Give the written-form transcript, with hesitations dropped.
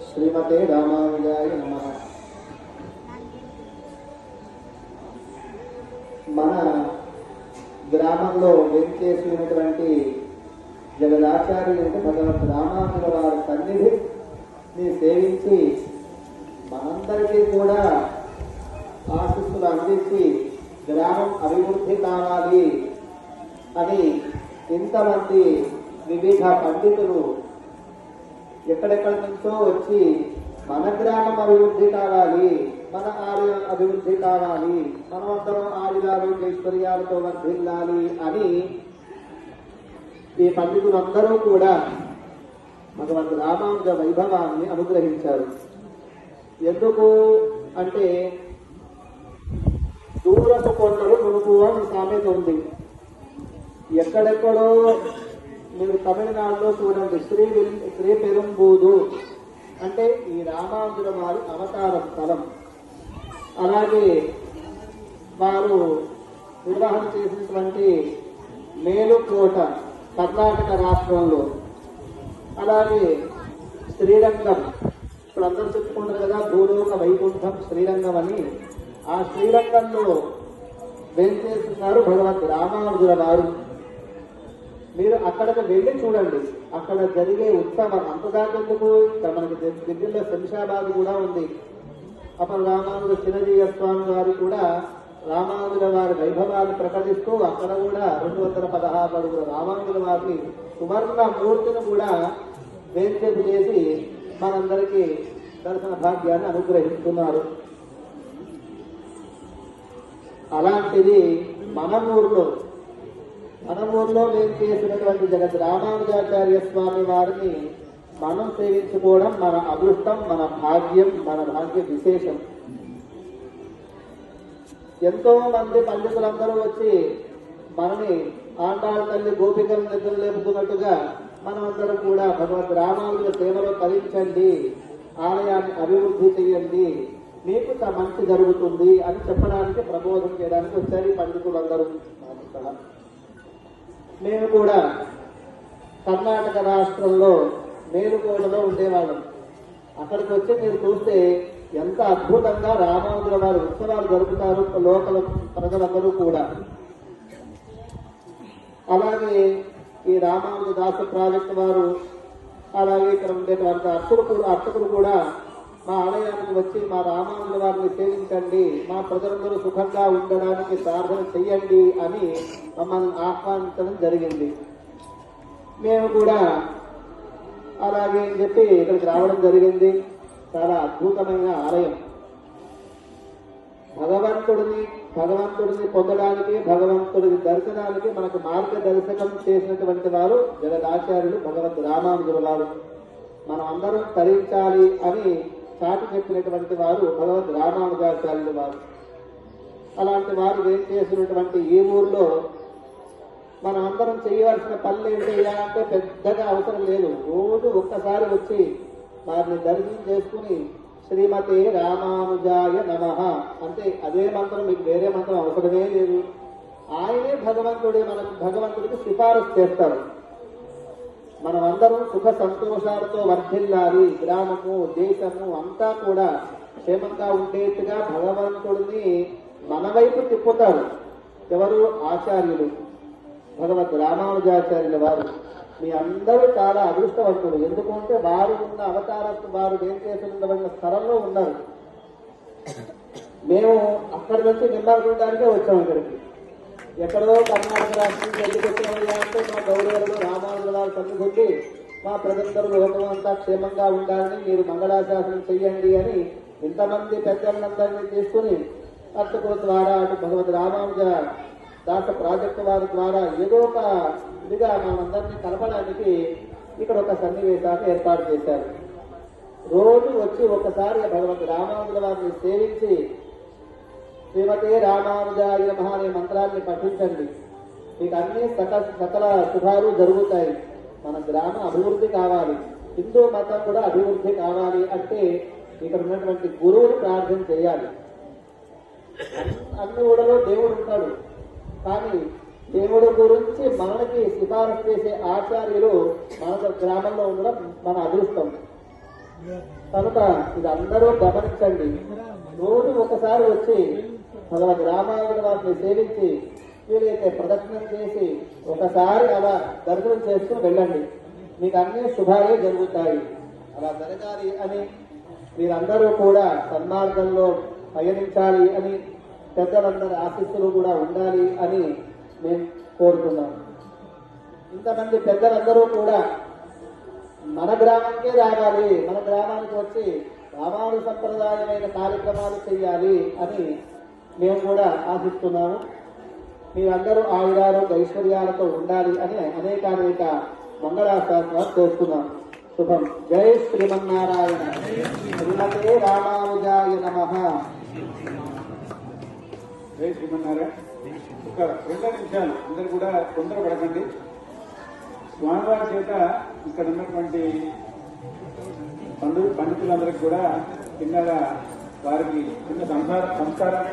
శ్రీమతే రామానుజాయ నమః. మన గ్రామంలో వెంచేసినటువంటి జగదాచార్యులు అంటే భగవంతు రామానుజుల వారి సన్నిధిని సేవించి మనందరికీ కూడా ఆశీస్సులు అందించి గ్రామం అభివృద్ధి కావాలి అని ఇంతమంది వివిధ పండితులు ఎక్కడెక్కడి నుంచో వచ్చి మన గ్రామం అభివృద్ధి కావాలి, మన ఆలయం అభివృద్ధి కావాలి, మనమందరం ఆయురారోగ్యైశ్వర్యాలతో వర్ధిల్లాలి అని ఈ పండితులందరూ కూడా భగవంతు రామానుజ వైభవాన్ని అనుగ్రహించారు. ఎందుకు అంటే దూరపు కొండలు నునుపు అని సామెత ఉంది. ఎక్కడెక్కడో మీరు తమిళనాడులో చూడండి, శ్రీ పెరుంబూదు అంటే ఈ రామానుజుల వారి అవతార స్థలం. అలాగే వారు నిర్వహణ చేసినటువంటి మేలుకోట కర్ణాటక రాష్ట్రంలో, అలాగే శ్రీరంగం ఇప్పుడు అందరూ చెప్పుకుంటారు కదా భూలోక వైకుంఠం శ్రీరంగం అని. ఆ శ్రీరంగంలో వేంచేస్తున్నారు భగవంతు రామానుజుల వారు. మీరు అక్కడికి వెళ్ళి చూడండి, అక్కడ జరిగే ఉత్సవం అంతదాకెందుకు మనకి దగ్గరలో శంషాబాద్ కూడా ఉంది. అప్పుడు రామానుజ చిరంజీవ స్వామి వారు కూడా రామానుజుల వారి వైభవాన్ని ప్రకటిస్తూ అక్కడ కూడా 216 అడుగుల రామానుజుల వారిని సువర్ణ మూర్తిని కూడా వేంచేపు చేసి మనందరికీ దర్శన భాగ్యాన్ని అనుగ్రహిస్తున్నారు. అలాంటిది మన ఊర్లో మేము చేసినటువంటి జగత్ రామానుజాచార్య స్వామి వారిని మనం సేవించుకోవడం మన అదృష్టం, మన భాగ్యం, మన భాగ్య విశేషం. ఎంతో మంది పండితులందరూ వచ్చి మనని ఆండాళ్ళ తల్లి గోపికల నిద్ర లేపుతున్నట్టుగా మనమందరం కూడా భగవంతు రామానుజుల సేవలో తరించండి, ఆలయాన్ని అభివృద్ధి చేయండి, మీకు మంచి జరుగుతుంది అని చెప్పడానికి ప్రబోధం చేయడానికి వచ్చారు పండితులందరూ. మేము కూడా కర్ణాటక రాష్ట్రంలో మేలుకోటలో ఉండేవాళ్ళం. అక్కడికి వచ్చి మీరు చూస్తే ఎంత అద్భుతంగా రామానుజుల వారి ఉత్సవాలు జరుపుతారు లోకల్ ప్రజలందరూ కూడా. అలాగే ఈ రామానుజ దాస ప్రాజెక్టు వారు, అలాగే ఇక్కడ ఉండేటువంటి అర్చకులు కూడా మా ఆలయానికి వచ్చి మా రామానుజుల వారిని సేవించండి, మా ప్రజలందరూ సుఖంగా ఉండడానికి ప్రార్థన చెయ్యండి అని మమ్మల్ని ఆహ్వానించడం జరిగింది. మేము కూడా అలాగే అని చెప్పి ఇక్కడికి రావడం జరిగింది. చాలా అద్భుతమైన ఆలయం. భగవంతుడిని పొందడానికి, భగవంతుడి దర్శనానికి మనకు మార్గదర్శకం చేసినటువంటి వారు జగదాచార్యులు భగవంతు రామానుజుల వారు. మనం అందరం తరించాలి అని చాటి చెప్పినటువంటి వారు భగవంతు రామానుజాచార్యుల వారు. అలాంటి వారు ఏం చేసినటువంటి ఈ ఊర్లో మనం అందరం చేయవలసిన పనులు ఏంటయ్యా అంటే పెద్దగా అవసరం లేదు. రోజు ఒక్కసారి వచ్చి వారిని దర్శనం చేసుకుని శ్రీమతే రామానుజాయ నమః అంటే అదే మంత్రం, మీకు వేరే మంత్రం అవసరమే లేదు. ఆయనే భగవంతుడికి సిఫారసు చేస్తారు. మనమందరం సుఖ సంతోషాలతో వర్ధిల్లాలి, గ్రామము దేశము అంతా కూడా క్షేమంగా ఉండేట్టుగా భగవంతుడిని మన వైపు తిప్పుతారు. ఎవరు? ఆచార్యులు భగవత్ రామానుజాచార్యుల వారు. మీ అందరూ చాలా అదృష్టవంతులు. ఎందుకంటే వారు ఉన్న అవతారస్తు వారు ఏం చేసిన స్థలంలో ఉన్నారు. మేము అక్కడి నుంచి మిమ్మల్ని చూడడానికే వచ్చాము ఇక్కడికి. ఎక్కడో కర్ణాటక రాష్ట్రం ఎందుకు వచ్చినామయ్యా అంటే మా గౌరవులు రామానుజుల వారు సన్నిధికి మా ప్రజలందరూ లోకం అంతా క్షేమంగా ఉండాలని మీరు మంగళాశాసనం చెయ్యండి అని ఇంతమంది పెద్దలందరినీ తీసుకుని అర్చకుల ద్వారా అటు భగవద్ రామానుజ దాస ప్రాజెక్టు వారి ద్వారా ఏదో ఒక ఇదిగా మనందరినీ కలపడానికి ఇక్కడ ఒక సన్నివేశాన్ని ఏర్పాటు చేశారు. రోజు వచ్చి ఒకసారి భగవంతు రామానుజుల వారిని సేవించి శ్రీమతే రామానుజాయ నమః అనే మంత్రాన్ని పఠించండి. మీకు అన్ని సకల శుభాలు జరుగుతాయి. మన గ్రామం అభివృద్ధి కావాలి, హిందూ మతం కూడా అభివృద్ధి కావాలి అంటే ఇక్కడ ఉన్నటువంటి గురువుని ప్రార్థన చేయాలి. అన్ని ఊళ్ళలో దేవుడు ఉంటాడు, కానీ దేవుడి గురించి మనకి సిఫారసు చేసే ఆచార్యులు మన గ్రామంలో ఉండడం మన అదృష్టం. కనుక ఇది అందరూ గమనించండి. రోజు ఒకసారి వచ్చి భగవద్ రామానుజుల వారిని సేవించి వీలైతే ప్రదక్షిణం చేసి ఒకసారి అలా దర్శనం చేసుకుని వెళ్ళండి. మీకు అన్ని శుభాలే జరుగుతాయి. అలా జరగాలి అని మీరందరూ కూడా సన్మార్గంలో పయనించాలి అని పెద్దలందరి ఆశీస్సులు కూడా ఉండాలి అని మేము కోరుతున్నాం. ఇంతమంది పెద్దలందరూ కూడా మన గ్రామానికే రావాలి, మన గ్రామానికి వచ్చి రామాను సంప్రదాయమైన కార్యక్రమాలు చేయాలి అని మేము కూడా ఆశిస్తున్నాము. మీరందరూ ఆయురారోగ్య ఐశ్వర్యాలతో ఉండాలి అని అనేక మంగళాశాసనాలు చేస్తున్నాం. శుభం. జై శ్రీమన్నారాయణ. శ్రీమతే రామానుజాయ నమః. జై శ్రీమన్నారాయణ. ఒక 2 నిమిషాలు అందరూ కూడా తొందరపడకండి. స్వామివారి చేత ఇక్కడ ఉన్నటువంటి పండితులందరికీ కూడా చిన్నగా వారికి చిన్న సంస్కారం